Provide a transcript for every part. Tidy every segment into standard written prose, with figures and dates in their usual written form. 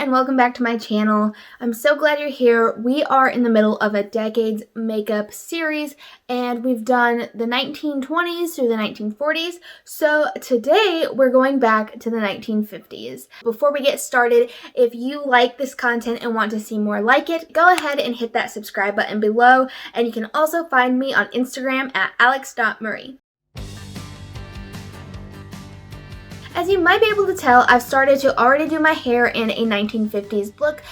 and welcome back to my channel. I'm so glad you're here. We are in the middle of a decades makeup series and we've done the 1920s through the 1940s. So today we're going back to the 1950s. Before we get started, if you like this content and want to see more like it, go ahead and hit that subscribe button below, and you can also find me on Instagram at alyxxmarie. As you might be able to tell, I've started to already do my hair in a 1950s look.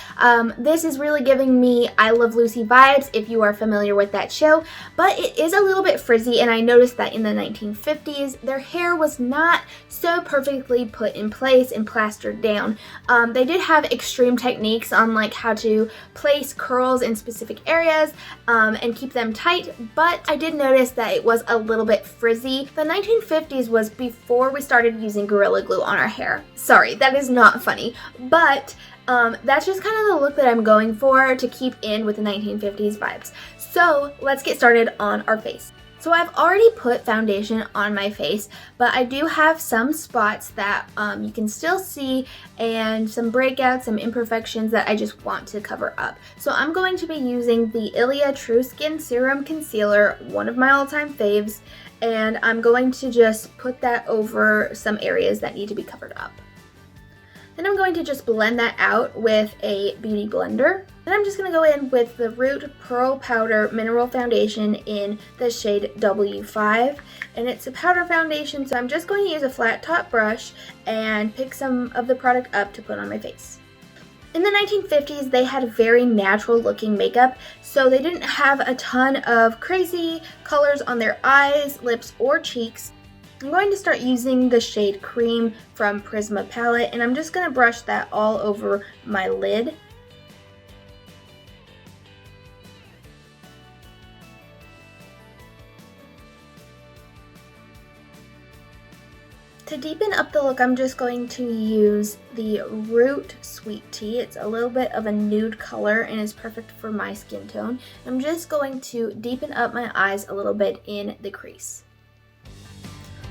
This is really giving me I Love Lucy vibes if you are familiar with that show, but it is a little bit frizzy, and I noticed that in the 1950s their hair was not so perfectly put in place and plastered down. They did have extreme techniques on like how to place curls in specific areas and keep them tight, but I did notice that it was a little bit frizzy. The 1950s was before we started using Gorilla Glue on our hair. Sorry, that is not funny, but that's just kind of the look that I'm going for to keep in with the 1950s vibes. So let's get started on our face. So I've already put foundation on my face, but I do have some spots that you can still see and some breakouts, some imperfections that I just want to cover up. So I'm going to be using the Ilia True Skin Serum Concealer, one of my all-time faves, and I'm going to just put that over some areas that need to be covered up. Then I'm going to just blend that out with a beauty blender. Then I'm just going to go in with the Root Pearl Powder Mineral Foundation in the shade W5. And it's a powder foundation, so I'm just going to use a flat top brush and pick some of the product up to put on my face. In the 1950s, they had very natural looking makeup, so they didn't have a ton of crazy colors on their eyes, lips, or cheeks. I'm going to start using the shade Cream from Prisma palette, and I'm just going to brush that all over my lid. To deepen up the look, I'm just going to use the Root Sweet Tea. It's a little bit of a nude color and is perfect for my skin tone. I'm just going to deepen up my eyes a little bit in the crease.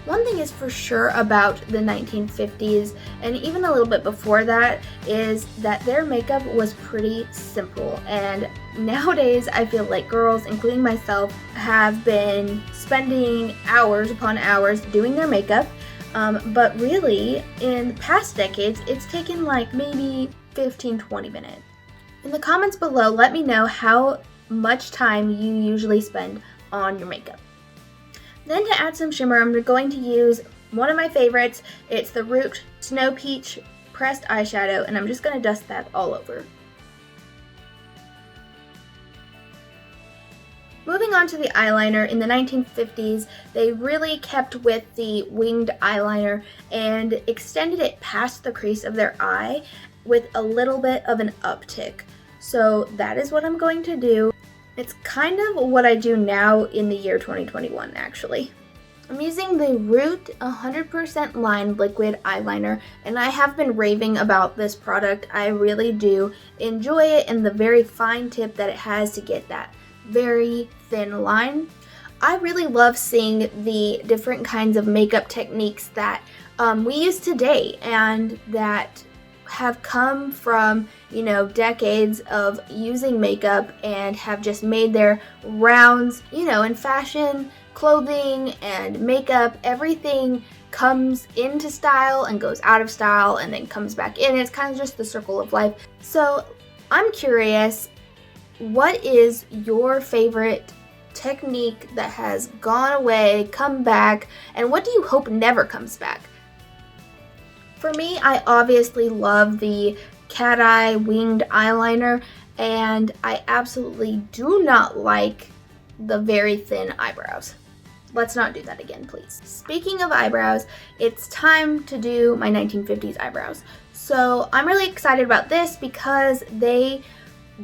One thing is for sure about the 1950s, and even a little bit before that, is that their makeup was pretty simple. And nowadays, I feel like girls, including myself, have been spending hours upon hours doing their makeup. But really, in past decades, it's taken like maybe 15-20 minutes. In the comments below, let me know how much time you usually spend on your makeup. Then to add some shimmer, I'm going to use one of my favorites. It's the Root Snow Peach Pressed Eyeshadow, and I'm just going to dust that all over. Moving on to the eyeliner, in the 1950s, they really kept with the winged eyeliner and extended it past the crease of their eye with a little bit of an uptick. So that is what I'm going to do. It's kind of what I do now in the year 2021, actually. I'm using the Root 100% Line Liquid Eyeliner, and I have been raving about this product. I really do enjoy it and the very fine tip that it has to get that very thin line. I really love seeing the different kinds of makeup techniques that we use today and that have come from, you know, decades of using makeup and have just made their rounds, you know, in fashion, clothing, and makeup. Everything comes into style and goes out of style and then comes back in. It's kind of just the circle of life. So I'm curious, what is your favorite technique that has gone away, come back, and what do you hope never comes back? For me, I obviously love the cat eye winged eyeliner, and I absolutely do not like the very thin eyebrows. Let's not do that again, please. Speaking of eyebrows, it's time to do my 1950s eyebrows. So I'm really excited about this because they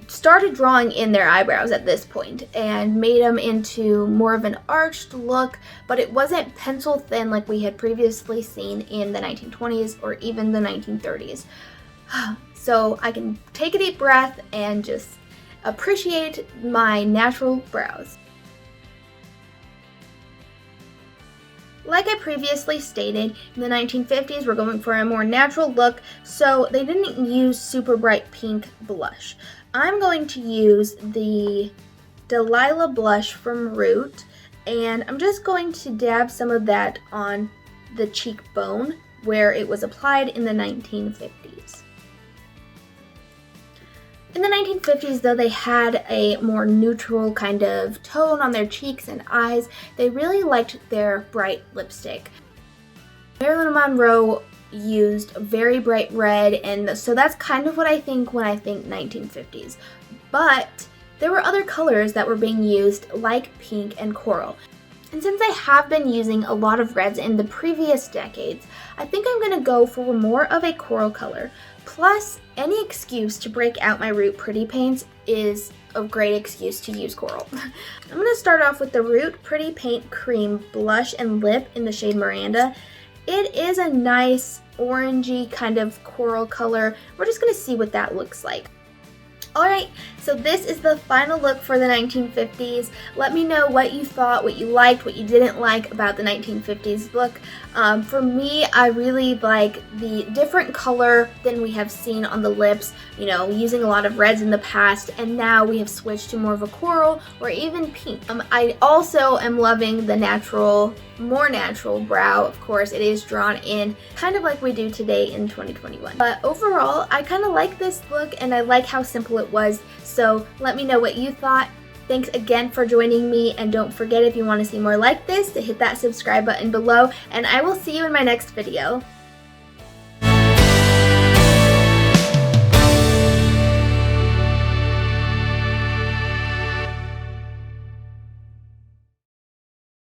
started drawing in their eyebrows at this point and made them into more of an arched look, but it wasn't pencil thin like we had previously seen in the 1920s or even the 1930s. So I can take a deep breath and just appreciate my natural brows. Like I previously stated, in the 1950s we're going for a more natural look, so they didn't use super bright pink blush. I'm going to use the Delilah blush from Root, and I'm just going to dab some of that on the cheekbone where it was applied in the 1950s. In the 1950s, though, they had a more neutral kind of tone on their cheeks and eyes. They really liked their bright lipstick. Marilyn Monroe used very bright red, and so that's kind of what I think when I think 1950s. But there were other colors that were being used, like pink and coral. And since I have been using a lot of reds in the previous decades, I think I'm going to go for more of a coral color. Plus, any excuse to break out my Root Pretty Paints is a great excuse to use coral. I'm going to start off with the Root Pretty Paint Cream Blush and Lip in the shade Miranda. It is a nice orangey kind of coral color. We're just going to see what that looks like. Alright, so this is the final look for the 1950s. Let me know what you thought, what you liked, what you didn't like about the 1950s look. For me, I really like the different color than we have seen on the lips, you know, using a lot of reds in the past, and now we have switched to more of a coral or even pink. I also am loving the more natural brow. Of course, it is drawn in, kind of like we do today in 2021. But overall, I kind of like this look, and I like how simple it was. So let me know what you thought. Thanks again for joining me, and don't forget, if you want to see more like this, to hit that subscribe button below, and I will see you in my next video.